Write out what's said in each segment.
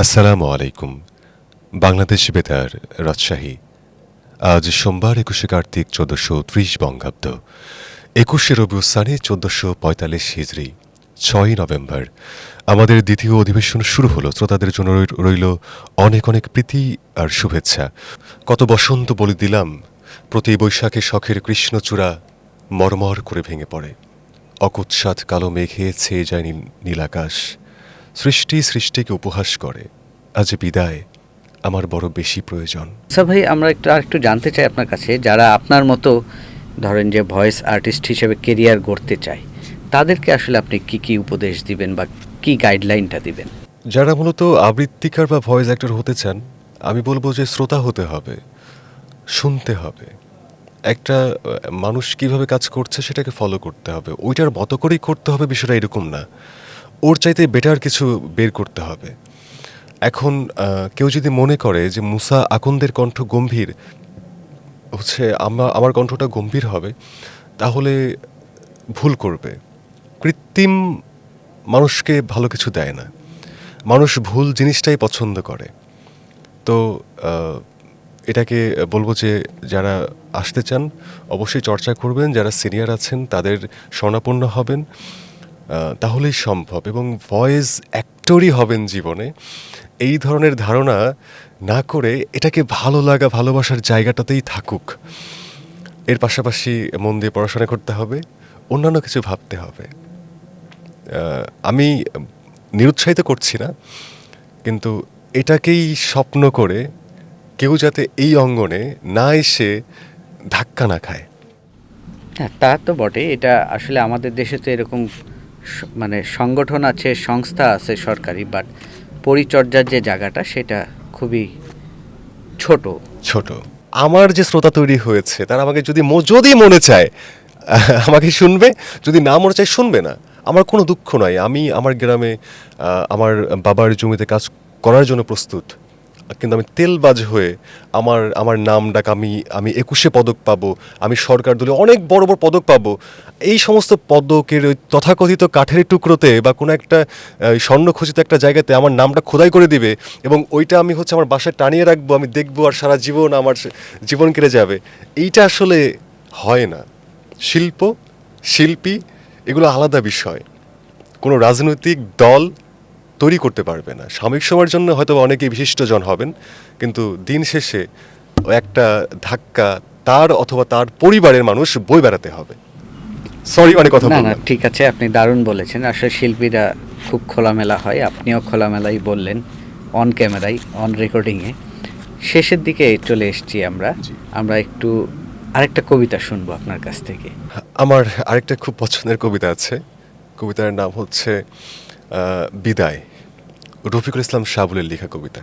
আসসালামু আলাইকুম। বাংলাদেশ বেতার, রাজশাহী। আজ সোমবার ২১শে কার্তিক ১৪৩০ বঙ্গাব্দ, ২১শে রবিউল সানি ১৪৪৫ হিজরি, ৬ই নভেম্বর। আমাদের দ্বিতীয় অধিবেশন শুরু হলো। শ্রোতাদের জন্য রইল অনেক অনেক প্রীতি আর শুভেচ্ছা। কত বসন্ত বলি দিলাম, প্রতি বৈশাখে শখের কৃষ্ণচূড়া মরমর করে ভেঙে পড়ে। অকস্মাৎ কালো মেঘে ছেয়ে যায় নীলাকাশ। সৃষ্টি সৃষ্টিকে উপহাস করে। আজ বিদায় আমার বড় বেশি প্রয়োজন। আচ্ছা ভাই, আমরা আরেকটু জানতে চাই আপনার কাছে, যারা আপনার মতো ধরেন যে ভয়েস আর্টিস্ট হিসেবে কেরিয়ার গড়তে চায়, তাদেরকে আসলে আপনি কি উপদেশ দিবেন বা কি গাইডলাইনটা দিবেন? যারা মূলত আবৃত্তিকার বা ভয়েস অ্যাক্টর হতে চান, আমি বলবো যে শ্রোতা হতে হবে, শুনতে হবে। একটা মানুষ কিভাবে কাজ করছে সেটাকে ফলো করতে হবে, ওইটার মতো করেই করতে হবে। বিষয়টা এরকম না, ওর চাইতে বেটার কিছু বের করতে হবে। এখন কেউ যদি মনে করে যে মুসা আকন্দের কণ্ঠ গম্ভীর, আমার কণ্ঠটা গম্ভীর হবে, তাহলে ভুল করবে। কৃত্রিম মানুষকে ভালো কিছু দেয় না। মানুষ ভুল জিনিসটাই পছন্দ করে। তো এটাকে বলবো যে যারা আসতে চান অবশ্যই চর্চা করবেন, যারা সিনিয়র আছেন তাদের শরণাপন্ন হবেন, তাহলেই সম্ভব। এবং ভয়েস অ্যাক্টরই হবেন জীবনে, এই ধরনের ধারণা না করে এটাকে ভালো লাগা ভালোবাসার জায়গাটাতেই থাকুক। এর পাশাপাশি মন দিয়ে পড়াশোনা করতে হবে, অন্যান্য কিছু ভাবতে হবে। আমি নিরুৎসাহিত করছি না, কিন্তু এটাকেই স্বপ্ন করে কেউ যাতে এই অঙ্গনে না এসে ধাক্কা না খায়। হ্যাঁ, তা তো বটে। এটা আসলে আমাদের দেশে তো এরকম মানে সংগঠন আছে, সংস্থা আছে সরকারি, বাট পরিচর্যার যে জায়গাটা সেটা খুবই ছোট। আমার যে শ্রোতা তৈরি হয়েছে তারা আমাকে যদি মনে চায় আমাকে শুনবে, যদি না মনে চায় শুনবে না। আমার কোনো দুঃখ নয়। আমি আমার গ্রামে আমার বাবার জমিতে কাজ করার জন্য প্রস্তুত, কিন্তু আমি তেলবাজ হয়ে আমার নাম ডাক, আমি ২১শে পদক পাবো, আমি সরকার দলে অনেক বড় বড় পদক পাবো, এই সমস্ত পদকের ওই তথাকথিত কাঠের টুকরোতে বা কোনো একটা স্বর্ণখচিত একটা জায়গাতে আমার নামটা খোদাই করে দিবে এবং ওইটা আমি আমার বাসায় টানিয়ে রাখবো, আমি দেখবো আর সারা জীবন আমার জীবন কেটে যাবে। এইটা আসলে হয় না। শিল্পী এগুলো আলাদা বিষয়। কোনো রাজনৈতিক দল তৈরি করতে পারবে না। সাময়িক সময়ের জন্য হয়তো অনেকেই বিশিষ্টজন হবেন, কিন্তু দিন শেষে একটা ধাক্কা তার অথবা তার পরিবারের মানুষ বই বেড়াতে হবে। সরি, অনেক কথা না, বললাম। ঠিক আছে, আপনি দারুণ বলেছেন। আসলে শিল্পীরা খুব খোলামেলা হয়, আপনিও খোলামেলাই বললেন, অন ক্যামেরায়, অন রেকর্ডিংয়ে। শেষের দিকে চলে এসেছি আমরা একটু আরেকটা কবিতা শুনবো আপনার কাছ থেকে। আমার আরেকটা খুব পছন্দের কবিতা আছে। কবিতার নাম হচ্ছে বিদায়, রফিকুল ইসলাম সাবুলের লেখা কবিতা।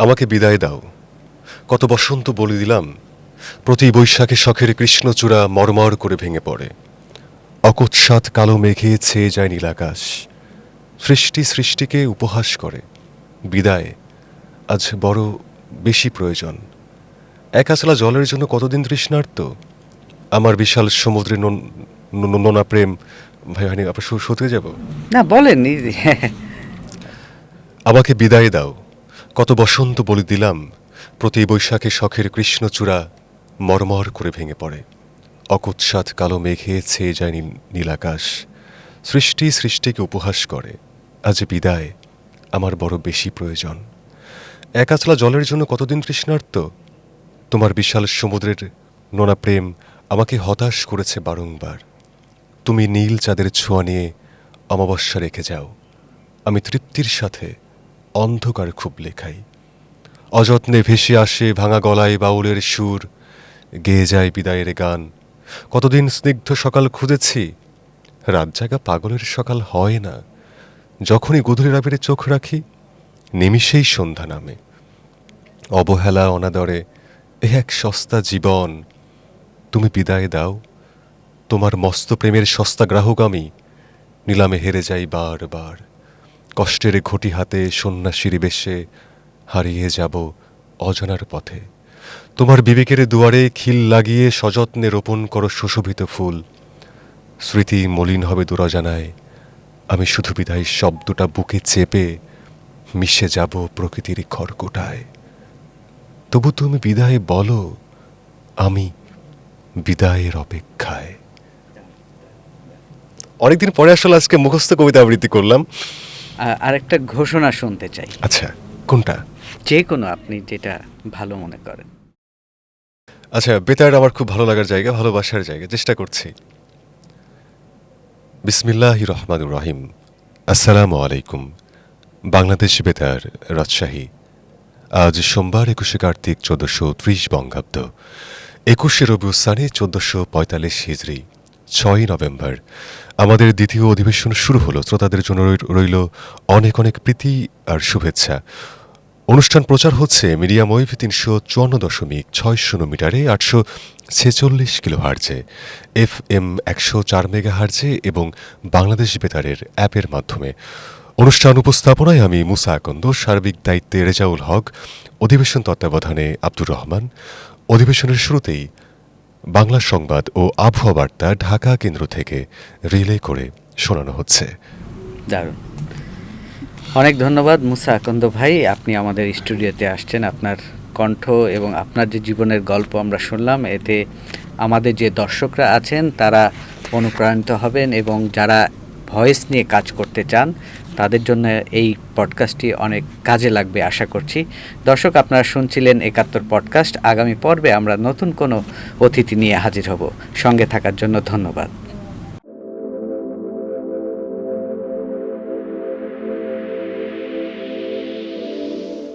আমাকে বিদায় দাও, কত বসন্ত বলে দিলাম, প্রতি বৈশাখে শখের কৃষ্ণচূড়া মরমর করে ভেঙে পড়ে। অকস্মাৎ কালো মেঘে ছেয়ে যায় নীলাকাশ। সৃষ্টি সৃষ্টিকে উপহাস করে। বিদায় আজ বড় বেশি প্রয়োজন। এক আছলা জলের জন্য কতদিন তৃষ্ণার্ত, আমার বিশাল সমুদ্রের নোনা প্রেম। ভাই হানি, আপনার সত্যি যাব না, বলেন। আমাকে বিদায় দাও, কত বসন্ত বলে দিলাম, প্রতি বৈশাখে শখের কৃষ্ণচূড়া মরমর করে ভেঙে পড়ে। অকস্মাৎ কালো মেঘে ছেয়ে যায় নীলাকাশ। সৃষ্টি সৃষ্টিকে উপহাস করে। আজ বিদায় আমার বড় বেশি প্রয়োজন। এক আছলা জলের জন্য কতদিন তৃষ্ণার্ত, তোমার বিশাল সমুদ্রের নোনা প্রেম আমাকে হতাশ করেছে বারংবার। তুমি নীল চাঁদের ছোঁয়া নিয়ে অমাবস্যা রেখে যাও, আমি তৃপ্তির সাথে অন্ধকার খুব লেখাই। অযত্নে ভেসে আসে ভাঙা গলায় বাউলের সুর, গেয়ে যায় বিদায়ের গান। কতদিন স্নিগ্ধ সকাল খুঁজেছি, রাত জাগা পাগলের সকাল হয় না। যখনই গধূলির আবিরে চোখ রাখি, নিমিষেই সন্ধ্যা নামে। অবহেলা অনাদরে এ এক সস্তা জীবন, তুমি বিদায় দাও, তোমার মস্ত প্রেমের সস্তা গ্রাহক আমি, নিলামে হেরে যাই বারবার। কষ্টের ঘটি হাতে সন্ন্যাসীর বেশে হারিয়ে যাব অজানার পথে। তোমার বিবেকের দুয়ারে খিল লাগিয়ে সযত্নে রোপণ করো সুশোভিত ফুল। স্মৃতি মলিন হবে দুরজানায়, আমি শুধু বিদায় শব্দটা বুকে চেপে মিশে যাব প্রকৃতির খড়কুটায়। তবু তুমি বিদায় বলো, আমি বিদায়ের অপেক্ষায়। অনেকদিন পরে আসলে আজকে মুখস্থ কবিতা আবৃত্তি করলাম। আরেকটা ঘোষণা শুনতে চাই, আচ্ছা, কোনটা? যে কোনো আপনি যেটা ভালো মনে করেন। আচ্ছা, বেতার আমার খুব ভালো লাগার জায়গা, ভালোবাসার জায়গা, চেষ্টা করছি। বিসমিল্লাহির রহমানির রহিম। আসসালামু আলাইকুম। বাংলাদেশ বেতার, রাজশাহী। আজ সোমবার 21শে কার্তিক 1430 বঙ্গাব্দ, 21শে রবিউল সানি 1445 হিজরি, 6ই নভেম্বর। আমাদের দ্বিতীয় অধিবেশন শুরু হলো। শ্রোতাদের জন্য রইল অনেক অনেক প্রীতি আর শুভেচ্ছা। অনুষ্ঠান প্রচার হচ্ছে মিডিয়াম ওয়েভ 354.60 মিটারে, 846 কিলো হার্জে, FM 104 মেগা হার্জে এবং বাংলাদেশ বেতারের অ্যাপের মাধ্যমে। অনুষ্ঠান উপস্থাপনায় আমি মুসা আকন্দ, সার্বিক দায়িত্বে রেজাউল হক, অধিবেশন তত্ত্বাবধানে আব্দুর রহমান। অধিবেশনের শুরুতেই বাংলা সংবাদ ও আবহাওয়া বার্তা ঢাকা কেন্দ্র থেকে রিলে করে শোনানো হচ্ছে। দারুণ, অনেক ধন্যবাদ মুসা আকন্দ ভাই, আপনি আমাদের স্টুডিওতে আসছেন। আপনার কণ্ঠ এবং আপনার যে জীবনের গল্প আমরা শুনলাম, এতে আমাদের যে দর্শকরা আছেন তারা অনুপ্রাণিত হবেন এবং যারা ভয়েস নিয়ে কাজ করতে চান তাদের জন্য এই পডকাস্টটি অনেক কাজে লাগবে আশা করছি। দর্শক, আপনারা শুনছিলেন ৭১ পডকাস্ট। আগামী পর্বে আমরা নতুন কোনো অতিথি নিয়ে হাজির হব। সঙ্গে থাকার জন্য ধন্যবাদ।